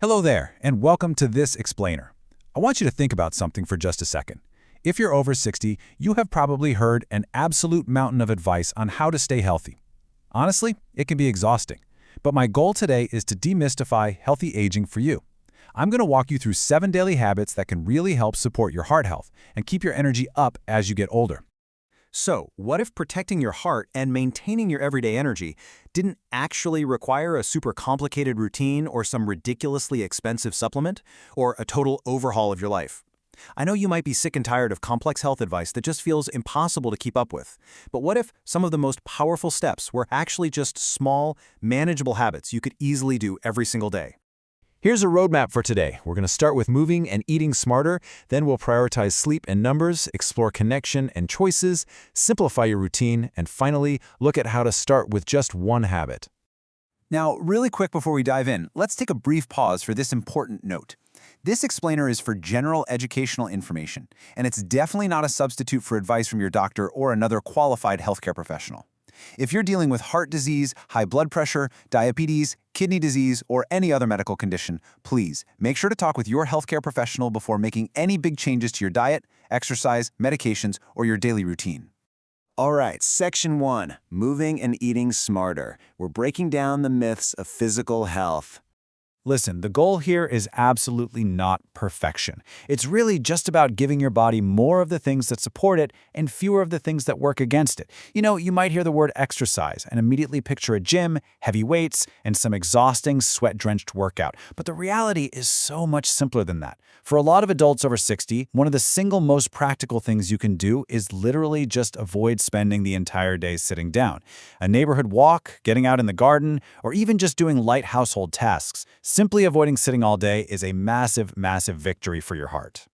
Hello there, and welcome to this explainer. I want you to think about something for just a second. If you're over 60, you have probably heard an absolute mountain of advice on how to stay healthy. Honestly, it can be exhausting. But my goal today is to demystify healthy aging for you. I'm going to walk you through 7 daily habits that can really help support your heart health and keep your energy up as you get older. So, what if protecting your heart and maintaining your everyday energy didn't actually require a super complicated routine or some ridiculously expensive supplement, or a total overhaul of your life? I know you might be sick and tired of complex health advice that just feels impossible to keep up with. But what if some of the most powerful steps were actually just small, manageable habits you could easily do every single day? Here's a roadmap for today. We're going to start with moving and eating smarter, then we'll prioritize sleep and numbers, explore connection and choices, simplify your routine, and finally, look at how to start with just one habit. Now, really quick before we dive in, let's take a brief pause for this important note. This explainer is for general educational information, and it's definitely not a substitute for advice from your doctor or another qualified healthcare professional. If you're dealing with heart disease, high blood pressure, diabetes, kidney disease, or any other medical condition, please make sure to talk with your healthcare professional before making any big changes to your diet, exercise, medications, or your daily routine. All right, Section 1, Moving and Eating Smarter. We're breaking down the myths of physical health. Listen, the goal here is absolutely not perfection. It's really just about giving your body more of the things that support it and fewer of the things that work against it. You might hear the word exercise and immediately picture a gym, heavy weights, and some exhausting, sweat-drenched workout. But the reality is so much simpler than that. For a lot of adults over 60, one of the single most practical things you can do is literally just avoid spending the entire day sitting down. A neighborhood walk, getting out in the garden, or even just doing light household tasks. Simply avoiding sitting all day is a massive, massive victory for your heart.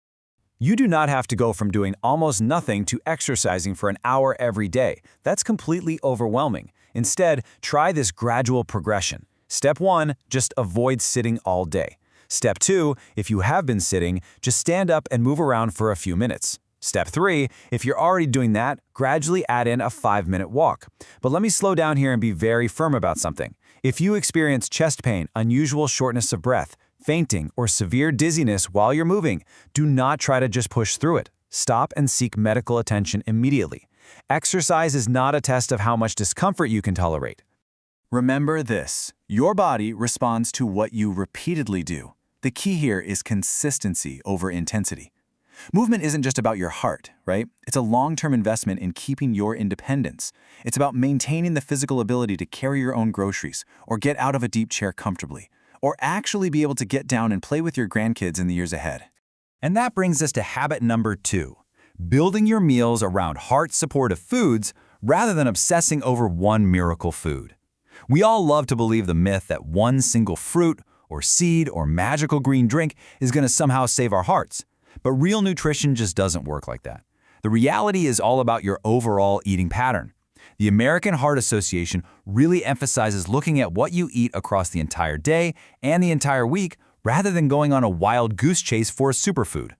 You do not have to go from doing almost nothing to exercising for an hour every day. That's completely overwhelming. Instead, try this gradual progression. Step 1, just avoid sitting all day. Step 2, if you have been sitting, just stand up and move around for a few minutes. Step 3, if you're already doing that, gradually add in a 5-minute walk. But let me slow down here and be very firm about something. If you experience chest pain, unusual shortness of breath, fainting, or severe dizziness while you're moving, do not try to just push through it. Stop and seek medical attention immediately. Exercise is not a test of how much discomfort you can tolerate. Remember this: your body responds to what you repeatedly do. The key here is consistency over intensity. Movement isn't just about your heart, right? It's a long-term investment in keeping your independence. It's about maintaining the physical ability to carry your own groceries, or get out of a deep chair comfortably, or actually be able to get down and play with your grandkids in the years ahead. And that brings us to habit number 2, building your meals around heart-supportive foods rather than obsessing over one miracle food. We all love to believe the myth that one single fruit, or seed, or magical green drink is going to somehow save our hearts. But real nutrition just doesn't work like that. The reality is all about your overall eating pattern. The American Heart Association really emphasizes looking at what you eat across the entire day and the entire week rather than going on a wild goose chase for a superfood.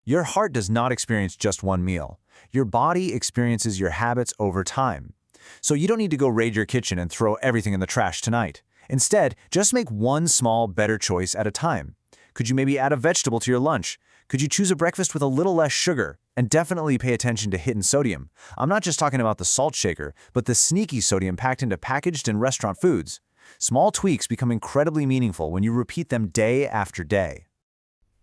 Your heart does not experience just one meal. Your body experiences your habits over time. So you don't need to go raid your kitchen and throw everything in the trash tonight. Instead, just make one small, better choice at a time. Could you maybe add a vegetable to your lunch? Could you choose a breakfast with a little less sugar? And definitely pay attention to hidden sodium. I'm not just talking about the salt shaker, but the sneaky sodium packed into packaged and restaurant foods. Small tweaks become incredibly meaningful when you repeat them day after day.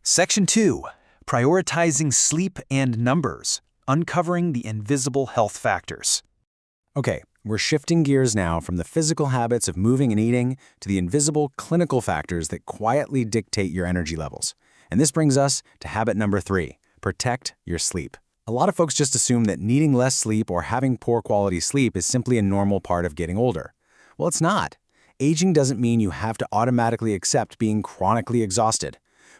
Section 2, prioritizing sleep and numbers, uncovering the invisible health factors. Okay, we're shifting gears now from the physical habits of moving and eating to the invisible clinical factors that quietly dictate your energy levels. And this brings us to habit number 3, protect your sleep. A lot of folks just assume that needing less sleep or having poor quality sleep is simply a normal part of getting older. Well, it's not. Aging doesn't mean you have to automatically accept being chronically exhausted.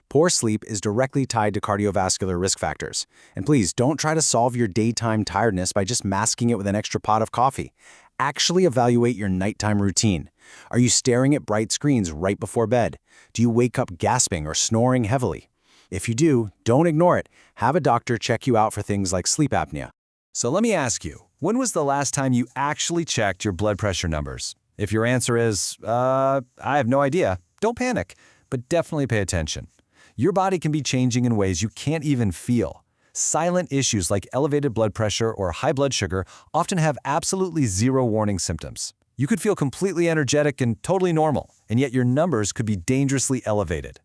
Poor sleep is directly tied to cardiovascular risk factors. And please, don't try to solve your daytime tiredness by just masking it with an extra pot of coffee. Actually evaluate your nighttime routine. Are you staring at bright screens right before bed? Do you wake up gasping or snoring heavily? If you do, don't ignore it. Have a doctor check you out for things like sleep apnea. So let me ask you, when was the last time you actually checked your blood pressure numbers? If your answer is, I have no idea, don't panic. but definitely pay attention. Your body can be changing in ways you can't even feel. Silent issues like elevated blood pressure or high blood sugar often have absolutely zero warning symptoms. You could feel completely energetic and totally normal, and yet your numbers could be dangerously elevated.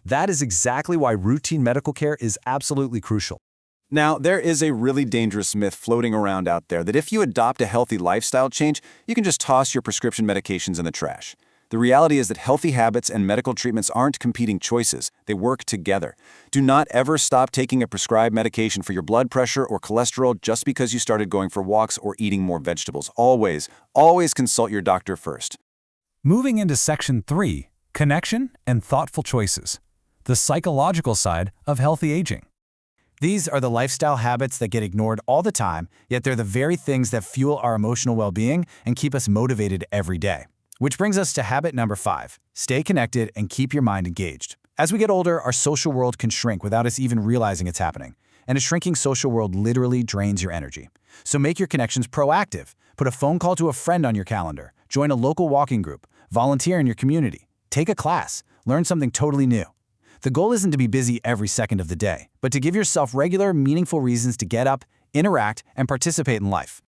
That is exactly why routine medical care is absolutely crucial. Now, there is a really dangerous myth floating around out there that if you adopt a healthy lifestyle change, you can just toss your prescription medications in the trash. The reality is that healthy habits and medical treatments aren't competing choices. They work together. Do not ever stop taking a prescribed medication for your blood pressure or cholesterol just because you started going for walks or eating more vegetables. Always consult your doctor first. Moving into Section 3, Connection and Thoughtful Choices, the psychological side of healthy aging. These are the lifestyle habits that get ignored all the time, yet they're the very things that fuel our emotional well-being and keep us motivated every day. Which brings us to habit number 5, stay connected and keep your mind engaged. As we get older, our social world can shrink without us even realizing it's happening. And a shrinking social world literally drains your energy. So make your connections proactive. Put a phone call to a friend on your calendar. Join a local walking group. Volunteer in your community. Take a class. Learn something totally new. The goal isn't to be busy every second of the day, but to give yourself regular, meaningful reasons to get up, interact, and participate in life.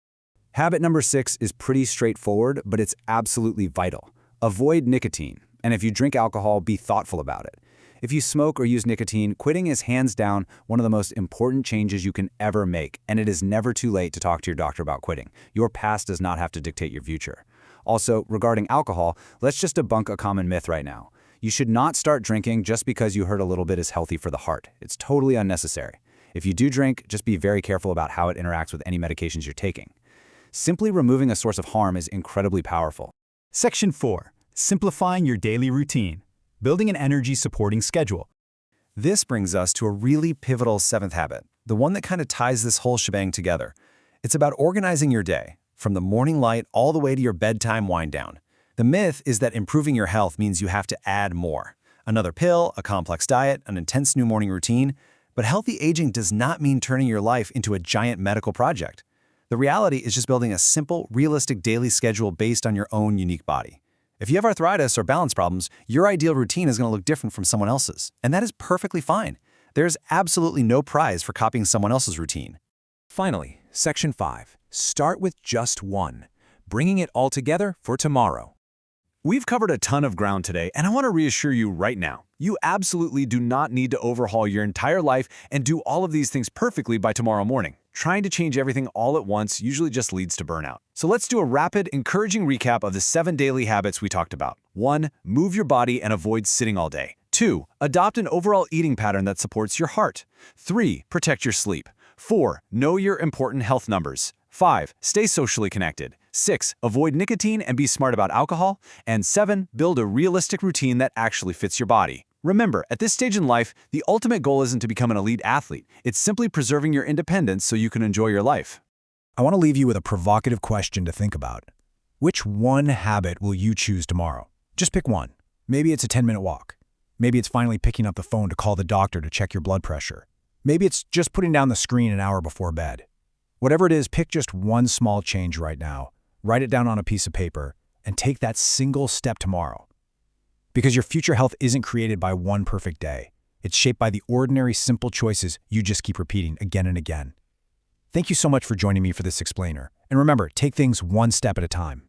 Habit number 6 is pretty straightforward, but it's absolutely vital. Avoid nicotine, and if you drink alcohol, be thoughtful about it. If you smoke or use nicotine, quitting is hands down one of the most important changes you can ever make, and it is never too late to talk to your doctor about quitting. Your past does not have to dictate your future. Also, regarding alcohol, let's just debunk a common myth right now. You should not start drinking just because you heard a little bit is healthy for the heart. It's totally unnecessary. If you do drink, just be very careful about how it interacts with any medications you're taking. Simply removing a source of harm is incredibly powerful. Section 4. Simplifying your daily routine. Building an energy-supporting schedule. This brings us to a really pivotal 7th habit, the one that kind of ties this whole shebang together. It's about organizing your day, from the morning light all the way to your bedtime wind down. The myth is that improving your health means you have to add more. Another pill, a complex diet, an intense new morning routine. But healthy aging does not mean turning your life into a giant medical project. The reality is just building a simple, realistic daily schedule based on your own unique body. If you have arthritis or balance problems, your ideal routine is going to look different from someone else's, and that is perfectly fine. There's absolutely no prize for copying someone else's routine. Finally, Section 5. Start with just one, bringing it all together for tomorrow. We've covered a ton of ground today, and I want to reassure you right now, you absolutely do not need to overhaul your entire life and do all of these things perfectly by tomorrow morning. Trying to change everything all at once usually just leads to burnout. So let's do a rapid, encouraging recap of the 7 daily habits we talked about. 1. Move your body and avoid sitting all day. 2. Adopt an overall eating pattern that supports your heart. 3. Protect your sleep. 4. Know your important health numbers. 5. Stay socially connected. 6. Avoid nicotine and be smart about alcohol. And 7. Build a realistic routine that actually fits your body. Remember, at this stage in life, the ultimate goal isn't to become an elite athlete. It's simply preserving your independence so you can enjoy your life. I want to leave you with a provocative question to think about. Which one habit will you choose tomorrow? Just pick one. Maybe it's a 10-minute walk. Maybe it's finally picking up the phone to call the doctor to check your blood pressure. Maybe it's just putting down the screen an hour before bed. Whatever it is, pick just one small change right now. Write it down on a piece of paper and take that single step tomorrow. Because your future health isn't created by one perfect day. It's shaped by the ordinary, simple choices you just keep repeating again and again. Thank you so much for joining me for this explainer. And remember, take things one step at a time.